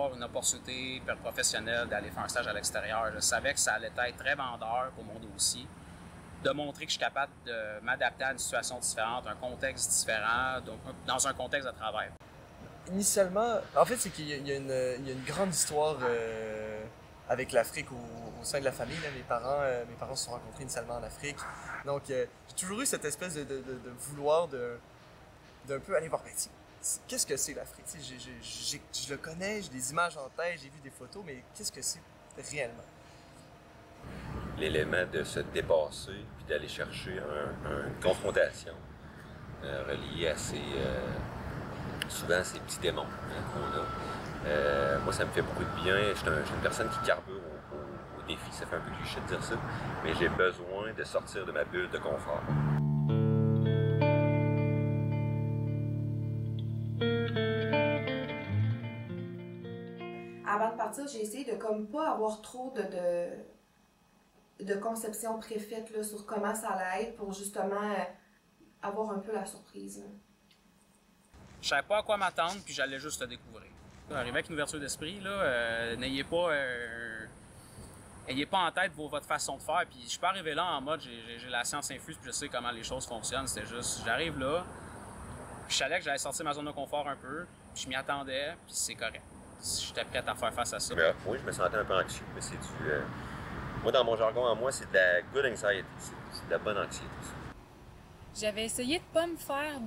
avoir une opportunité professionnelle d'aller faire un stage à l'extérieur. Je savais que ça allait être très vendeur pour mon dossier, de montrer que je suis capable de m'adapter à une situation différente, un contexte différent, donc dans un contexte de travail. Initialement, en fait, c'est qu'il y a une grande histoire avec l'Afrique au sein de la famille. Là. Mes parents se sont rencontrés initialement en Afrique. Donc, j'ai toujours eu cette espèce de vouloir d'un peu aller voir, qu'est-ce que c'est l'Afrique? Je le connais, j'ai des images en tête, j'ai vu des photos, mais qu'est-ce que c'est réellement? L'élément de se dépasser puis d'aller chercher une confrontation reliée à souvent ces petits démons qu'on a. Moi, ça me fait beaucoup de bien. Je suis une personne qui carbure au défi. Ça fait un peu cliché de dire ça, mais j'ai besoin de sortir de ma bulle de confort. Avant de partir, j'ai essayé de comme pas avoir trop de conception préfaite là, sur comment ça allait être pour justement avoir un peu la surprise. Je savais pas à quoi m'attendre, puis j'allais juste le découvrir. Arriver avec une ouverture d'esprit, là, n'ayez pas en tête votre façon de faire. Puis je suis pas arrivé là en mode j'ai la science infuse puis je sais comment les choses fonctionnent. C'était juste, j'arrive là, puis je savais que j'allais sortir ma zone de confort un peu, puis je m'y attendais, puis c'est correct. J'étais prêt à faire face à ça. Oui, je me sentais un peu anxieux, mais c'est moi, dans mon jargon à moi, c'est de la good anxiety, c'est de la bonne anxiété. J'avais essayé de pas me faire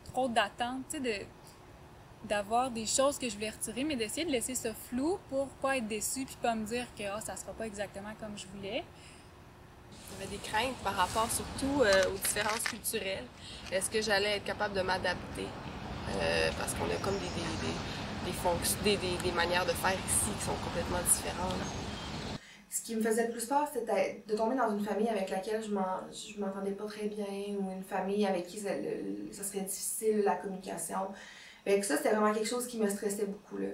trop d'attentes, tu sais, d'avoir des choses que je voulais retirer, mais d'essayer de laisser ce flou pour pas être déçue puis pas me dire que ça sera pas exactement comme je voulais. J'avais des craintes par rapport surtout aux différences culturelles. Est-ce que j'allais être capable de m'adapter? Parce qu'on a comme des manières de faire ici qui sont complètement différentes. Ce qui me faisait le plus peur, c'était de tomber dans une famille avec laquelle je m'entendais pas très bien ou une famille avec qui ça serait difficile, la communication. Fait que ça, c'était vraiment quelque chose qui me stressait beaucoup, là.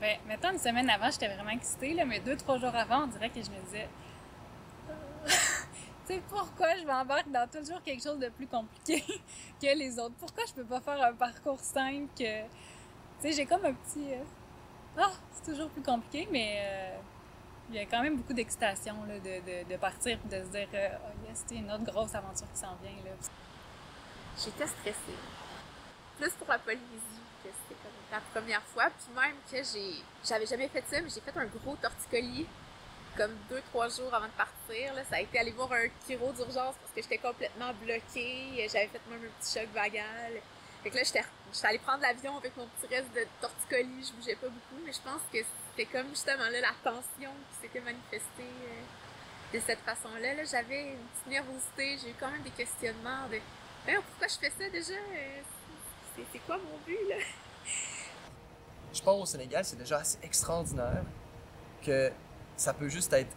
Ben, mettons, une semaine avant, j'étais vraiment excitée, là, mais 2-3 jours avant, on dirait que je me disais... tu sais, pourquoi je m'embarque dans toujours quelque chose de plus compliqué que les autres? Pourquoi je peux pas faire un parcours simple que... Tu sais, j'ai comme un petit... c'est toujours plus compliqué, mais... il y a quand même beaucoup d'excitation là, de partir et de se dire yes, c'est une autre grosse aventure qui s'en vient. Là. J'étais stressée. Plus pour la Polynésie, que c'était comme la première fois. Puis même que j'avais jamais fait ça, mais j'ai fait un gros torticolis comme 2-3 jours avant de partir. Là. Ça a été aller voir un chiro d'urgence parce que j'étais complètement bloquée. J'avais fait même un petit choc vagal. Fait que là, j'étais allée prendre l'avion avec mon petit reste de torticolis. Je bougeais pas beaucoup, mais je pense que c'était comme justement là la tension qui s'était manifestée de cette façon-là. Là, j'avais une petite nervosité, j'ai eu quand même des questionnements de pourquoi je fais ça déjà? C'est quoi mon but là? Je pars au Sénégal, c'est déjà assez extraordinaire que ça peut juste être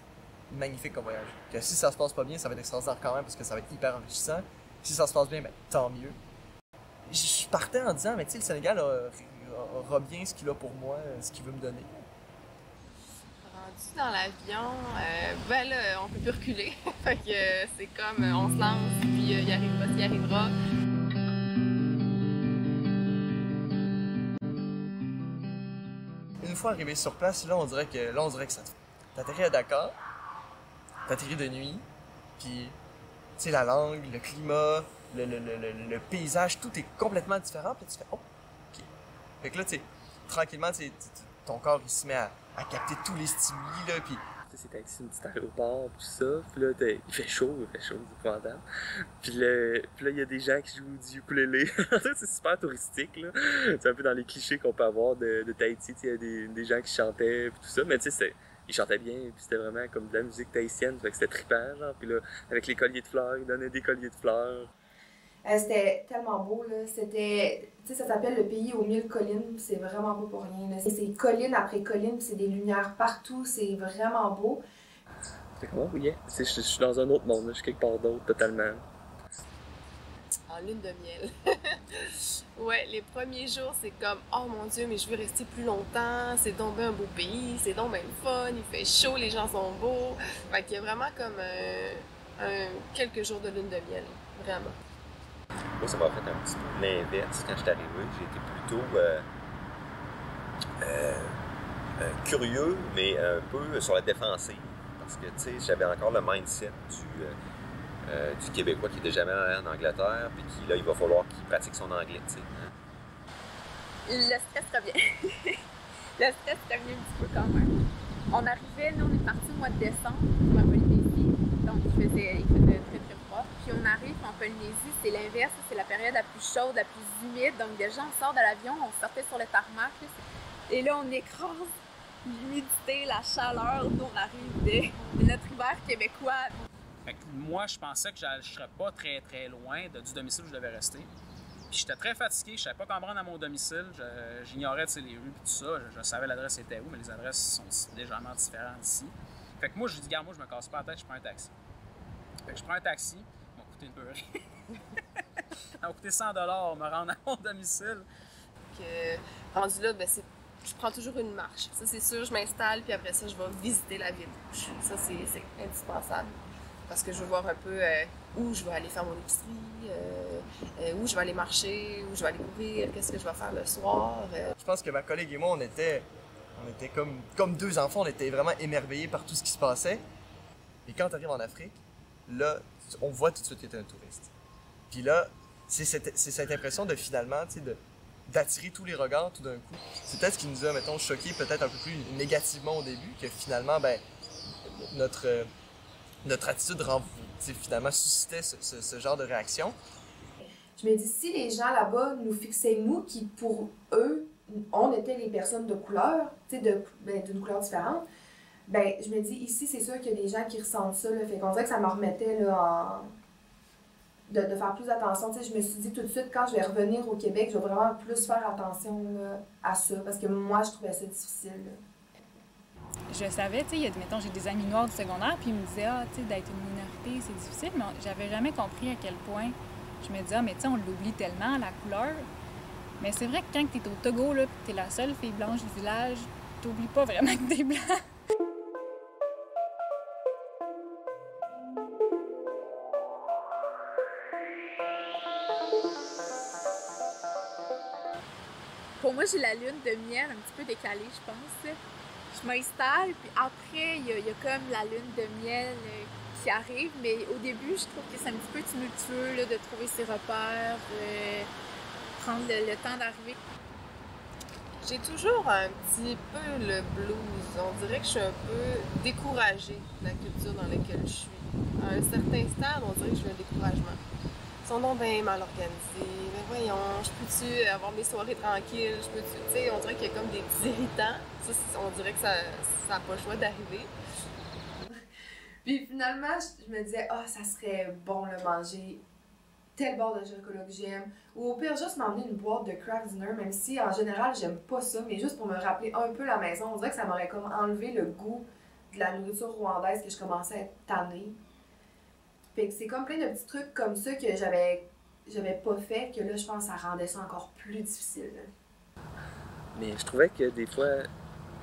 magnifique comme voyage. Que si ça se passe pas bien, ça va être extraordinaire quand même parce que ça va être hyper enrichissant. Si ça se passe bien, ben tant mieux. Je partais en disant, mais tu sais, le Sénégal aura bien ce qu'il a pour moi, ce qu'il veut me donner. Rendu dans l'avion, ben là, on peut plus reculer. Fait que c'est comme, on se lance, puis il arrivera ce qui arrivera. Une fois arrivé sur place, là, on dirait que ça t'atterris à Dakar, t'atterris de nuit, puis, tu sais, la langue, le climat, le paysage, tout est complètement différent, puis tu fais, oh, ok. Fait que là, tu sais, tranquillement, ton corps, il se met à capter tous les stimuli, là, puis... C'est un petit aéroport, tout ça, puis là, il fait chaud, c'est épouvantable. Puis là, il y a des gens qui jouent du ukulélé. C'est super touristique, là. C'est un peu dans les clichés qu'on peut avoir de Tahiti, il y a des gens qui chantaient, puis tout ça, mais tu sais, ils chantaient bien, puis c'était vraiment comme de la musique tahitienne, fait que c'était trippant, genre, puis là, avec les colliers de fleurs, ils donnaient des colliers de fleurs. C'était tellement beau, là. C'était... Tu sais, ça s'appelle le pays aux 1000 collines, c'est vraiment beau pour rien, là. C'est colline après colline, c'est des lumières partout, c'est vraiment beau. C'est comment, oui, je suis dans un autre monde, là. Je suis quelque part d'autre, totalement. En lune de miel. Ouais, les premiers jours, c'est comme « Oh mon Dieu, mais je veux rester plus longtemps, c'est donc bien un beau pays, c'est donc bien le fun, il fait chaud, les gens sont beaux. » Fait qu'il y a vraiment comme quelques jours de lune de miel, vraiment. Moi, ça m'a fait un petit peu l'inverse. Quand je suis arrivé, j'ai été plutôt curieux, mais un peu sur la défensive. Parce que, tu sais, j'avais encore le mindset du Québécois qui n'était jamais allé en Angleterre, puis qui, là, il va falloir qu'il pratique son anglais, tu sais. Le stress revient. Le stress revient un petit peu quand même. On arrivait, nous, on est parti au mois de décembre pour la Polynésie, donc il faisait très très froid. Puis on arrive en Polynésie, c'est l'inverse, c'est la période la plus chaude, la plus humide, donc déjà on sort de l'avion, on sortait sur le tarmac, là, et là on écrase l'humidité, la chaleur d'où on arrive de notre hiver québécois. Fait que moi, je pensais que je ne serais pas très très loin du domicile où je devais rester. Puis j'étais très fatigué, je savais pas comment me rendre à mon domicile, j'ignorais les rues et tout ça, je savais l'adresse était où, mais les adresses sont légèrement différentes d'ici. Fait que moi, je dis, gars, moi, je me casse pas la tête, je prends un taxi. Fait que je prends un taxi, il m'a coûté une beurrée. Ça m'a coûté 100$ me rendre à mon domicile. Que, rendu là, ben, je prends toujours une marche. Ça, c'est sûr, je m'installe, puis après ça, je vais visiter la ville. Ça, c'est indispensable. Parce que je veux voir un peu où je vais aller faire mon épicerie, où je vais aller marcher, où je vais aller courir, qu'est-ce que je vais faire le soir. Je pense que ma collègue et moi, on était comme deux enfants, on était vraiment émerveillés par tout ce qui se passait. Et quand tu arrives en Afrique, là, on voit tout de suite que tu es un touriste. Puis là, c'est cette impression de finalement, tu sais, d'attirer tous les regards tout d'un coup. C'est peut-être ce qui nous a, mettons, choqués peut-être un peu plus négativement au début, que finalement, ben, notre attitude finalement suscitait ce genre de réaction. Je me dis, si les gens là-bas nous fixaient, nous, qui pour eux, on était les personnes de couleur, tu sais, d'une couleur différente, ben je me dis, ici, c'est sûr qu'il y a des gens qui ressentent ça, là, fait qu'on dirait que ça me remettait là, de faire plus attention. Tu sais, je me suis dit tout de suite, quand je vais revenir au Québec, je vais vraiment plus faire attention là, à ça, parce que moi, je trouvais ça difficile. Là. Je savais, tu sais, mettons, j'ai des amis noirs du secondaire, puis ils me disaient, tu sais, d'être une minorité, c'est difficile, mais j'avais jamais compris à quel point. Je me disais, mais tu sais, on l'oublie tellement, la couleur. Mais c'est vrai que quand t'es au Togo, là, puis t'es la seule fille blanche du village, t'oublies pas vraiment que t'es blanc. Pour moi, j'ai la lune de miel un petit peu décalée, je pense. Je m'installe, puis après, il y a comme la lune de miel qui arrive, mais au début, je trouve que c'est un petit peu tumultueux là, de trouver ses repères, prendre le temps d'arriver. J'ai toujours un petit peu le blues. On dirait que je suis un peu découragée de la culture dans laquelle je suis. À un certain stade, on dirait que je suis un découragement. Ils sont donc bien mal organisés. Mais voyons, je peux-tu avoir mes soirées tranquilles? Je peux-tu, tu sais, on dirait qu'il y a comme des petits irritants. Ça, on dirait que ça n'a pas le choix d'arriver. Puis finalement, je me disais, ça serait bon le manger tel bord de chocolat que j'aime. Ou au pire, juste m'emmener une boîte de Kraft Dinner, même si en général, j'aime pas ça, mais juste pour me rappeler un peu la maison. On dirait que ça m'aurait comme enlevé le goût de la nourriture rwandaise que je commençais à être tannée. Fait que c'est comme plein de petits trucs comme ça que j'avais pas fait, que là, je pense que ça rendait ça encore plus difficile. Mais je trouvais que des fois,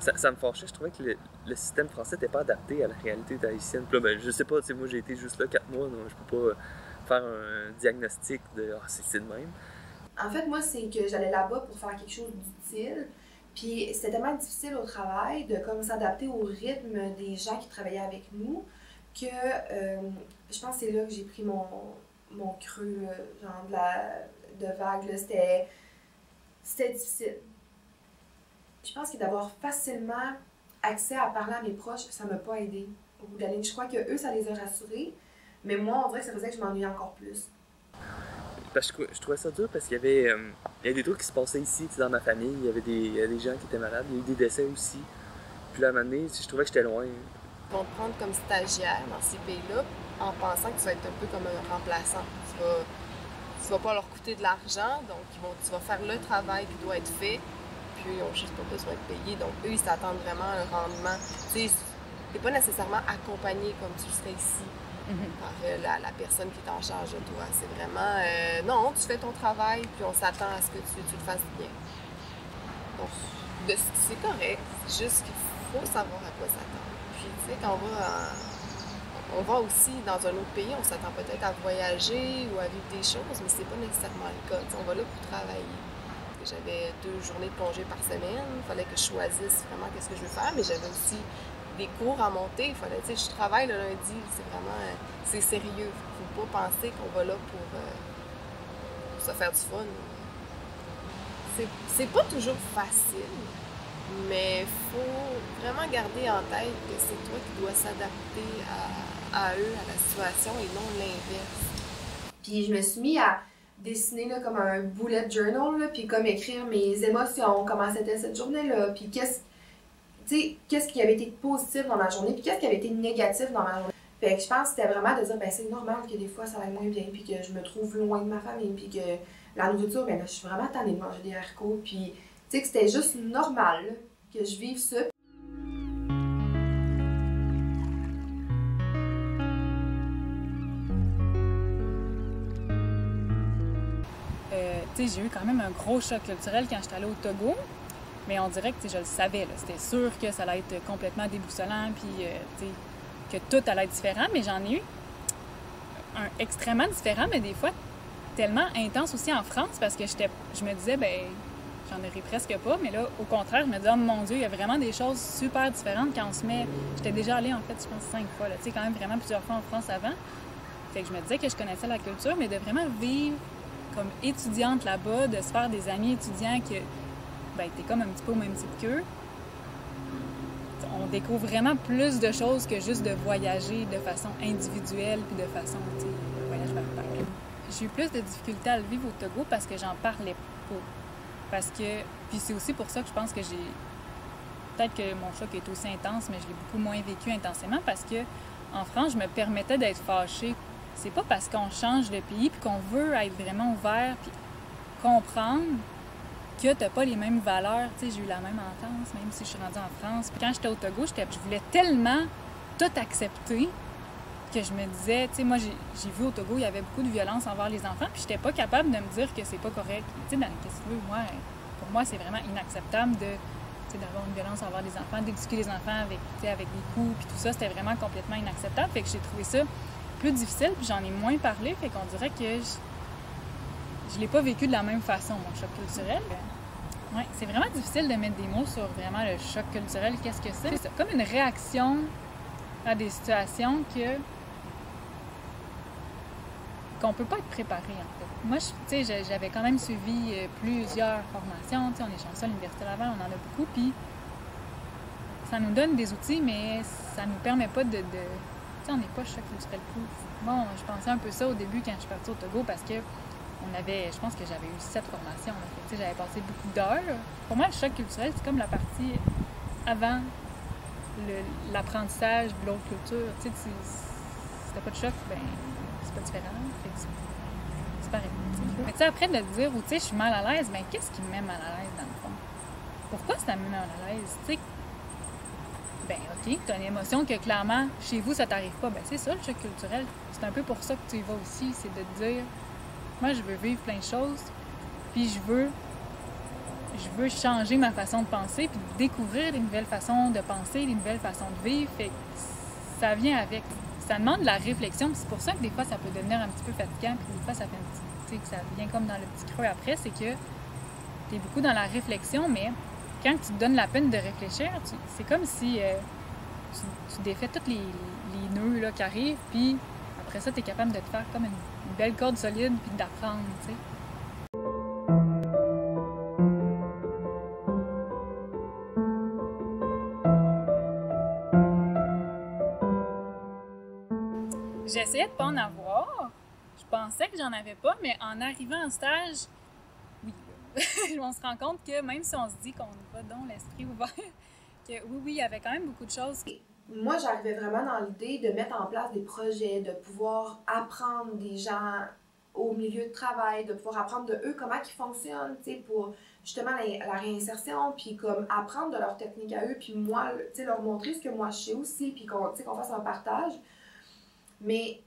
ça me fâchait, je trouvais que le système français n'était pas adapté à la réalité haïtienne. Puis là, ben, je sais pas, tu sais, moi j'ai été juste là 4 mois, donc je peux pas faire un diagnostic de « c'est de même ». En fait, moi, c'est que j'allais là-bas pour faire quelque chose d'utile. Puis c'était tellement difficile au travail de comme s'adapter au rythme des gens qui travaillaient avec nous que je pense que c'est là que j'ai pris mon creux, là, genre de vague. Là. C'était difficile. Je pense que d'avoir facilement accès à parler à mes proches, ça m'a pas aidé au bout de la ligne. Je crois que eux, ça les a rassurés, mais moi, on dirait que ça faisait que je m'ennuyais encore plus. Parce que je trouvais ça dur parce qu'il y avait des trucs qui se passaient ici, tu sais, dans ma famille. Il y avait des gens qui étaient malades, il y a eu des décès aussi. Puis là, à un moment donné, je trouvais que j'étais loin. Ils vont te prendre comme stagiaire dans ces pays-là en pensant que tu vas être un peu comme un remplaçant. Tu vas pas leur coûter de l'argent, donc tu vas faire le travail qui doit être fait, puis ils n'ont juste pas besoin de payer. Donc eux, ils s'attendent vraiment à un rendement. Tu sais, t'es pas nécessairement accompagné comme tu le serais ici par la personne qui est en charge de toi. C'est vraiment, non, tu fais ton travail, puis on s'attend à ce que tu le fasses bien. Donc, c'est correct, c'est juste qu'il faut savoir à quoi s'attendre. Puis, tu sais, quand on va aussi dans un autre pays, on s'attend peut-être à voyager ou à vivre des choses, mais c'est pas nécessairement le cas. T'sais, on va là pour travailler. que j'avais 2 journées de congé par semaine. Il fallait que je choisisse vraiment qu'est-ce que je veux faire, mais j'avais aussi des cours à monter. Il fallait, tu sais, je travaille le lundi, c'est vraiment, c'est sérieux. Faut pas penser qu'on va là pour se faire du fun. C'est pas toujours facile, mais faut vraiment garder en tête que c'est toi qui dois s'adapter à eux, à la situation, et non l'inverse. Puis je me suis mis à dessiner là, comme un bullet journal, là, puis comme écrire mes émotions, comment c'était cette journée-là, puis qu'est-ce qui avait été positif dans ma journée, puis qu'est-ce qui avait été négatif dans ma journée. Fait que je pense que c'était vraiment de dire, ben c'est normal que des fois ça aille moins bien, puis que je me trouve loin de ma famille, puis que la nourriture, ben là, je suis vraiment tannée de manger des haricots, puis tu sais que c'était juste normal là, que je vive ça. J'ai eu quand même un gros choc culturel quand j'étais allée au Togo, mais on dirait que je le savais, c'était sûr que ça allait être complètement déboussolant, puis que tout allait être différent, mais j'en ai eu un extrêmement différent, mais des fois tellement intense aussi en France, parce que je me disais, ben j'en aurais presque pas, mais là, au contraire, je me disais, oh mon Dieu, il y a vraiment des choses super différentes quand on se met... J'étais déjà allée, en fait, je pense 5 fois, quand même vraiment plusieurs fois en France avant, fait que je me disais que je connaissais la culture, mais de vraiment vivre comme étudiante là-bas, de se faire des amis étudiants que, ben, t'es comme un petit peu au même titre qu'eux. On découvre vraiment plus de choses que juste de voyager de façon individuelle puis de façon, voyage backpack. J'ai eu plus de difficultés à le vivre au Togo parce que j'en parlais pas. Parce que, puis c'est aussi pour ça que je pense que peut-être que mon choc est aussi intense, mais je l'ai beaucoup moins vécu intensément parce que en France, je me permettais d'être fâchée. C'est pas parce qu'on change de pays puis qu'on veut être vraiment ouvert puis comprendre que t'as pas les mêmes valeurs. Tu sais, j'ai eu la même enfance, même si je suis rendue en France. Puis quand j'étais au Togo, je voulais tellement tout accepter que je me disais, tu sais, moi, j'ai vu au Togo, il y avait beaucoup de violence envers les enfants, puis j'étais pas capable de me dire que c'est pas correct. Tu sais, qu'est-ce que tu veux, pour moi, c'est vraiment inacceptable d'avoir une violence envers les enfants, d'éduquer les enfants avec des coups, puis tout ça, c'était vraiment complètement inacceptable. Fait que j'ai trouvé ça plus difficile, puis j'en ai moins parlé, fait qu'on dirait que je l'ai pas vécu de la même façon, mon choc culturel. Ouais, c'est vraiment difficile de mettre des mots sur vraiment le choc culturel. Qu'est-ce que c'est? C'est comme une réaction à des situations qu'on peut pas être préparé, en fait. Moi, tu sais, j'avais quand même suivi plusieurs formations. Tu sais, on est chanceux à l'Université Laval, on en a beaucoup, puis ça nous donne des outils, mais ça nous permet pas de tu sais, on n'est pas choc culturel proof. Bon, je pensais un peu ça au début quand je suis partie au Togo parce que je pense que j'avais eu 7 formations. Tu sais, j'avais passé beaucoup d'heures. Pour moi, le choc culturel, c'est comme la partie avant l'apprentissage de l'autre culture. Tu sais, si t'as pas de choc, ben c'est pas différent. C'est pareil. Mais tu sais, après de te dire, tu sais, je suis mal à l'aise, ben qu'est-ce qui me met mal à l'aise dans le fond? Pourquoi ça me met mal à l'aise? Tu sais, ben OK, tu as une émotion que clairement, chez vous, ça t'arrive pas. Ben c'est ça, le choc culturel. C'est un peu pour ça que tu y vas aussi, c'est de te dire, moi, je veux vivre plein de choses, puis je veux changer ma façon de penser, puis découvrir des nouvelles façons de penser, des nouvelles façons de vivre. Fait que ça vient avec. Ça demande de la réflexion, puis c'est pour ça que des fois, ça peut devenir un petit peu fatigant, puis des fois, ça fait un petit, tu sais, que ça vient comme dans le petit creux après, c'est que tu es beaucoup dans la réflexion, mais quand tu te donnes la peine de réfléchir, c'est comme si tu défais tous les nœuds là, qui arrivent, puis après ça, tu es capable de te faire comme une belle corde solide, puis d'apprendre, tu sais. J'essayais de pas en avoir. Je pensais que j'en avais pas, mais en arrivant en stage, oui. On se rend compte que même si on se dit qu'on va donc l'esprit ouvert, que oui, il y avait quand même beaucoup de choses. Moi, j'arrivais vraiment dans l'idée de mettre en place des projets, de pouvoir apprendre des gens au milieu de travail, de pouvoir apprendre de eux comment ils fonctionnent, tu sais, pour justement la réinsertion, puis comme apprendre de leurs techniques à eux, puis moi, tu sais, leur montrer ce que moi je sais aussi, puis qu'on fasse un partage. Mais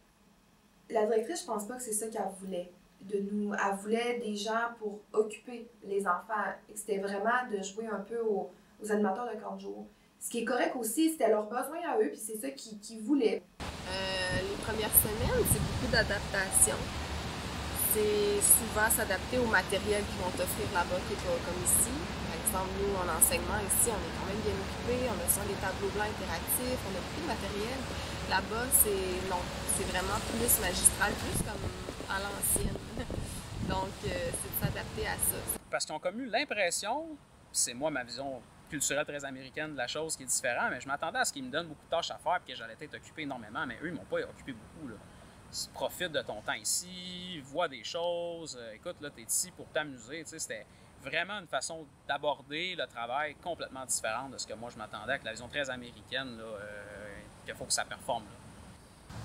la directrice, je pense pas que c'est ça qu'elle voulait de nous. Elle voulait des gens pour occuper les enfants. Et c'était vraiment de jouer un peu aux animateurs de camp de jour. Ce qui est correct aussi, c'était leurs besoins à eux, puis c'est ça qu'ils voulaient. Les premières semaines, c'est beaucoup d'adaptation. c'est souvent s'adapter au matériel qu'ils vont t'offrir là-bas, qui n'est pas comme ici. Par exemple, nous, en enseignement, ici, on est quand même bien occupés, on a souvent des tableaux blancs interactifs, on a beaucoup de matériel. Là-bas, c'est vraiment plus magistral, plus comme à l'ancienne. Donc, c'est de s'adapter à ça. Parce qu'ils ont comme eu l'impression, c'est moi ma vision culturelle très américaine de la chose qui est différente, mais je m'attendais à ce qu'ils me donnent beaucoup de tâches à faire et que j'allais être occupé énormément, mais eux, ils m'ont pas occupé beaucoup, là. Profite de ton temps ici, vois des choses, écoute, là, t'es ici pour t'amuser, tu sais, c'était vraiment une façon d'aborder le travail complètement différente de ce que moi je m'attendais avec la vision très américaine, là, qu'il faut que ça performe, là.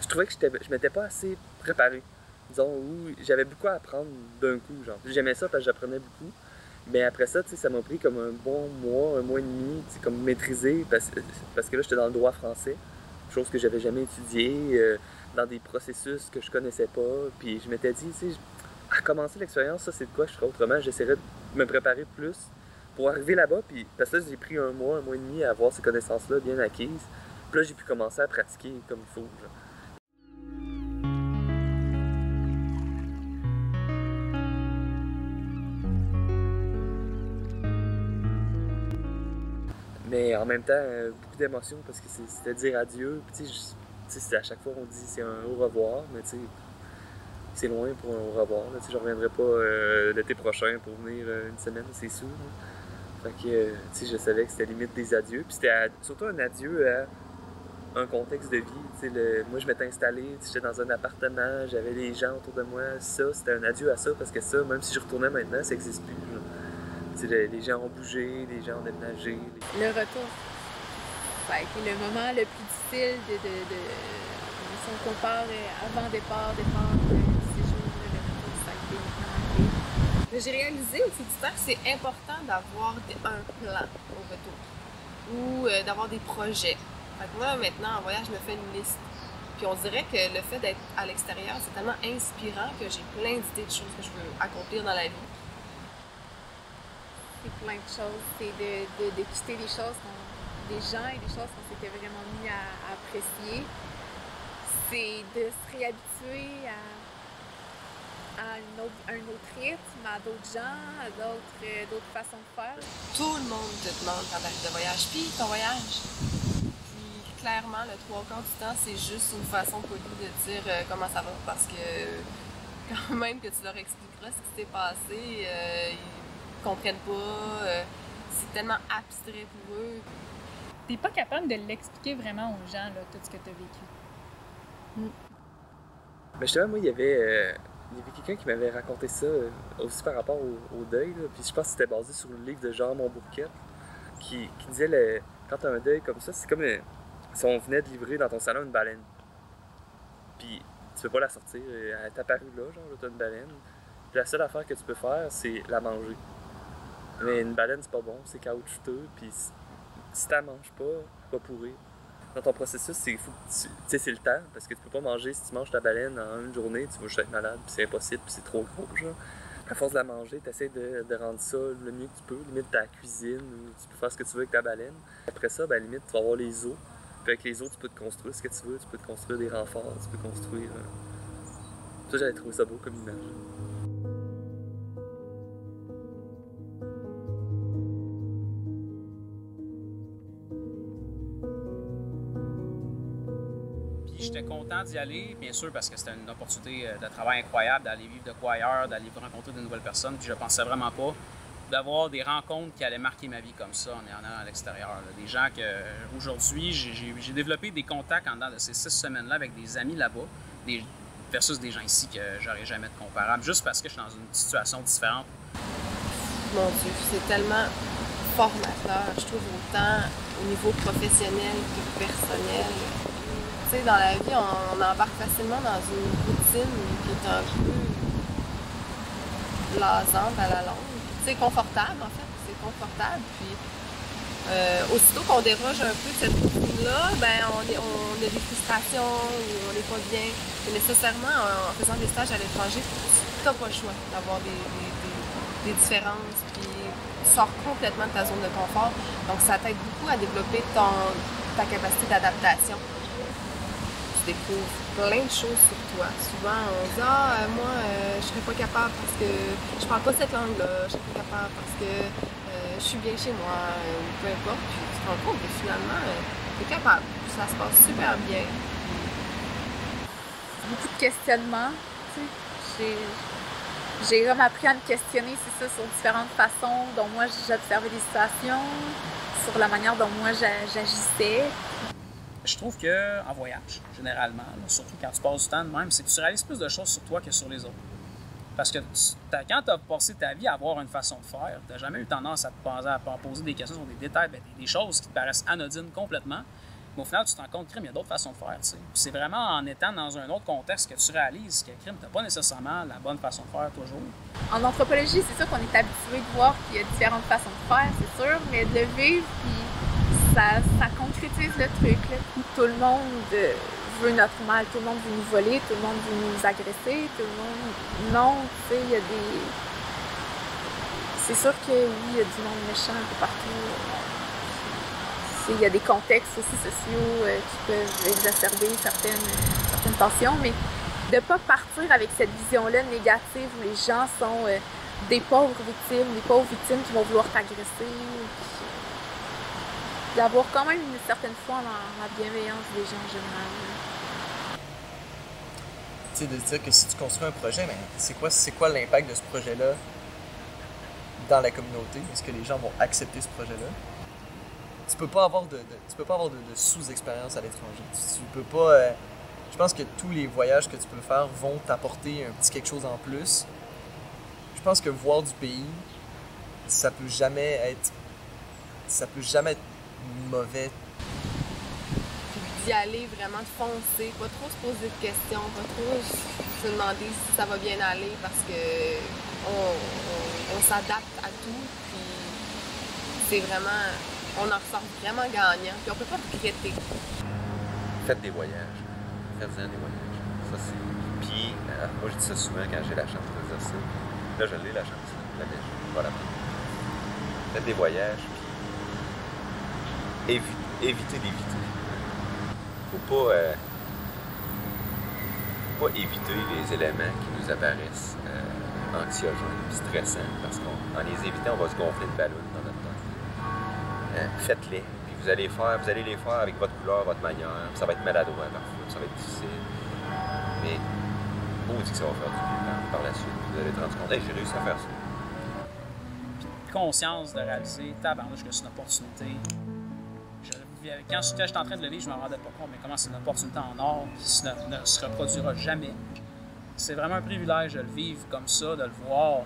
Je trouvais que je m'étais pas assez préparé, disons, où j'avais beaucoup à apprendre d'un coup, genre. J'aimais ça parce que j'apprenais beaucoup, mais après ça, tu sais, ça m'a pris comme un bon mois, un mois et demi, tu sais, comme maîtriser, parce que là, j'étais dans le droit français, chose que j'avais jamais étudiée, dans des processus que je connaissais pas, puis je m'étais dit, tu sais, à commencer l'expérience, ça c'est de quoi je ferais autrement, j'essaierais de me préparer plus pour arriver là-bas, puis parce que là j'ai pris un mois et demi à avoir ces connaissances-là bien acquises, puis là j'ai pu commencer à pratiquer comme il faut, genre. Mais en même temps, beaucoup d'émotions parce que c'était dire adieu, puis tu sais, à chaque fois on dit c'est un au revoir, mais tu sais, c'est loin pour un au revoir. Tu sais, je reviendrai pas l'été prochain pour venir une semaine, c'est sûr. Fait que, tu sais, je savais que c'était limite des adieux. Puis c'était surtout un adieu à un contexte de vie. Tu sais, moi, je m'étais installé, j'étais dans un appartement, j'avais les gens autour de moi. Ça, c'était un adieu à ça parce que ça, même si je retournais maintenant, ça n'existe plus. Tu sais, les gens ont bougé, les gens ont déménagé. Le retour. Ça a été le moment le plus difficile si on compare avant départ, du séjour, le retour, ça a été vraiment. J'ai réalisé aussi du temps que c'est important d'avoir un plan au retour ou d'avoir des projets. Fait que moi, maintenant, en voyage, je me fais une liste. Puis on dirait que le fait d'être à l'extérieur, c'est tellement inspirant que j'ai plein d'idées de choses que je veux accomplir dans la vie. C'est plein de choses. C'est de quitter des choses, des gens et des choses qu'on s'était vraiment mis à apprécier. C'est de se réhabituer à un autre rythme, à d'autres gens, à d'autres façons de faire. Tout le monde te demande quand t'arrives de voyage. Puis ton voyage. Puis clairement, le 3/4 du temps, c'est juste une façon polie de dire comment ça va. Parce que quand même que tu leur expliqueras ce qui s'est passé, ils comprennent pas. C'est tellement abstrait pour eux. T'es pas capable de l'expliquer vraiment aux gens, là, tout ce que t'as vécu. Mais justement, moi, il y avait quelqu'un qui m'avait raconté ça aussi par rapport au deuil. Là. Puis je pense que c'était basé sur le livre de Jean Montbourquette qui disait quand tu as un deuil comme ça, c'est comme si on venait de livrer dans ton salon une baleine. Puis tu peux pas la sortir. Elle est apparue là, genre, tu as une baleine. Puis la seule affaire que tu peux faire, c'est la manger. Mais une baleine, c'est pas bon, c'est caoutchouteux. Puis si tu la manges pas, tu vas pourrir. Dans ton processus, c'est le temps, parce que tu peux pas manger. Si tu manges ta baleine en une journée, tu vas juste être malade, puis c'est impossible, puis c'est trop gros, genre. À force de la manger, tu essaies de rendre ça le mieux que tu peux, limite ta cuisine, ou tu peux faire ce que tu veux avec ta baleine. Après ça, ben limite, tu vas avoir les os. Puis avec les os, tu peux te construire ce que tu veux, tu peux te construire des renforts, tu peux construire... Ça, j'avais trouvé ça beau comme image. J'étais content d'y aller, bien sûr, parce que c'était une opportunité de travail incroyable, d'aller vivre de quoi ailleurs, d'aller rencontrer de nouvelles personnes. Puis je pensais vraiment pas d'avoir des rencontres qui allaient marquer ma vie comme ça en allant à l'extérieur. Là. Des gens que, aujourd'hui, j'ai développé des contacts en dedans de ces 6 semaines-là avec des amis là-bas, versus des gens ici que j'aurais jamais de comparable, juste parce que je suis dans une situation différente. Mon Dieu, c'est tellement formateur, je trouve, autant au niveau professionnel que personnel. Tu sais, dans la vie, on embarque facilement dans une routine qui est un peu blasante à la longue. C'est confortable, en fait. C'est confortable. Puis, aussitôt qu'on déroge un peu de cette routine-là, ben, on a des frustrations ou on n'est pas bien. Et nécessairement, en faisant des stages à l'étranger, tu n'as pas le choix d'avoir des différences. Puis, tu sors complètement de ta zone de confort. Donc, ça t'aide beaucoup à développer ta capacité d'adaptation. Tu découvres plein de choses sur toi. Souvent, on dit « moi, je serais pas capable parce que je parle pas cette langue-là, je serais pas capable parce que je suis bien chez moi, ou peu importe. Puis tu te rends compte que finalement, t'es capable. Puis ça se passe super bien. Beaucoup de questionnements, tu sais. J'ai vraiment appris à me questionner, c'est ça, sur différentes façons dont moi j'observais des situations, sur la manière dont moi j'agissais. Je trouve que en voyage, généralement, là, surtout quand tu passes du temps de même, c'est que tu réalises plus de choses sur toi que sur les autres. Parce que quand tu as passé ta vie à avoir une façon de faire, tu n'as jamais eu tendance à te poser des questions sur des détails, des choses qui te paraissent anodines complètement. Mais au final, tu te rends compte que il y a d'autres façons de faire. C'est vraiment en étant dans un autre contexte que tu réalises que crime, tu n'as pas nécessairement la bonne façon de faire toujours. En anthropologie, c'est sûr qu'on est habitué de voir qu'il y a différentes façons de faire, c'est sûr, mais de le vivre, puis ça concrétise le truc. Là. Tout le monde veut notre mal, tout le monde veut nous voler, tout le monde veut nous agresser, tout le monde... Non, tu sais, il y a des... C'est sûr que oui, il y a du monde méchant un peu partout. Il y a des contextes aussi sociaux qui peuvent exacerber certaines tensions, mais de ne pas partir avec cette vision-là négative où les gens sont des pauvres victimes qui vont vouloir t'agresser. D'avoir quand même une certaine foi dans la bienveillance des gens en général. Tu sais, de dire que si tu construis un projet, ben, c'est quoi l'impact de ce projet-là dans la communauté? Est-ce que les gens vont accepter ce projet-là? Tu peux pas avoir de sous-expérience à l'étranger. Tu peux pas... je pense que tous les voyages que tu peux faire vont t'apporter un petit quelque chose en plus. Je pense que voir du pays, ça peut jamais être mauvais. Puis d'y aller, vraiment de foncer, pas trop se poser de questions, pas trop se demander si ça va bien aller parce que on s'adapte à tout. Puis c'est vraiment... On en ressort vraiment gagnant, puis on peut pas regretter. Faites des voyages. Faites-en des voyages. Ça, c'est... Puis, moi, je dis ça souvent quand j'ai la chance de dire ça. Là, je l'ai la chance. Là, je vais la prendre. Faites des voyages, puis évitez d'éviter. Faut pas éviter les éléments qui nous apparaissent anxiogènes, stressants, parce qu'en les évitant, on va se gonfler de ballon dans notre tête. Faites-les, puis vous allez les faire avec votre couleur, votre manière, puis ça va être maladroit parfois, ça va être difficile, mais on dit que ça va faire du bien par la suite, vous allez être rendu compte, hey, j'ai réussi à faire ça. Puis conscience de réaliser, tabarnouche que c'est une opportunité. Quand j'étais en train de le vivre, je ne me rendais pas compte, mais comment c'est une opportunité en or qui ne se reproduira jamais. C'est vraiment un privilège de le vivre comme ça, de le voir.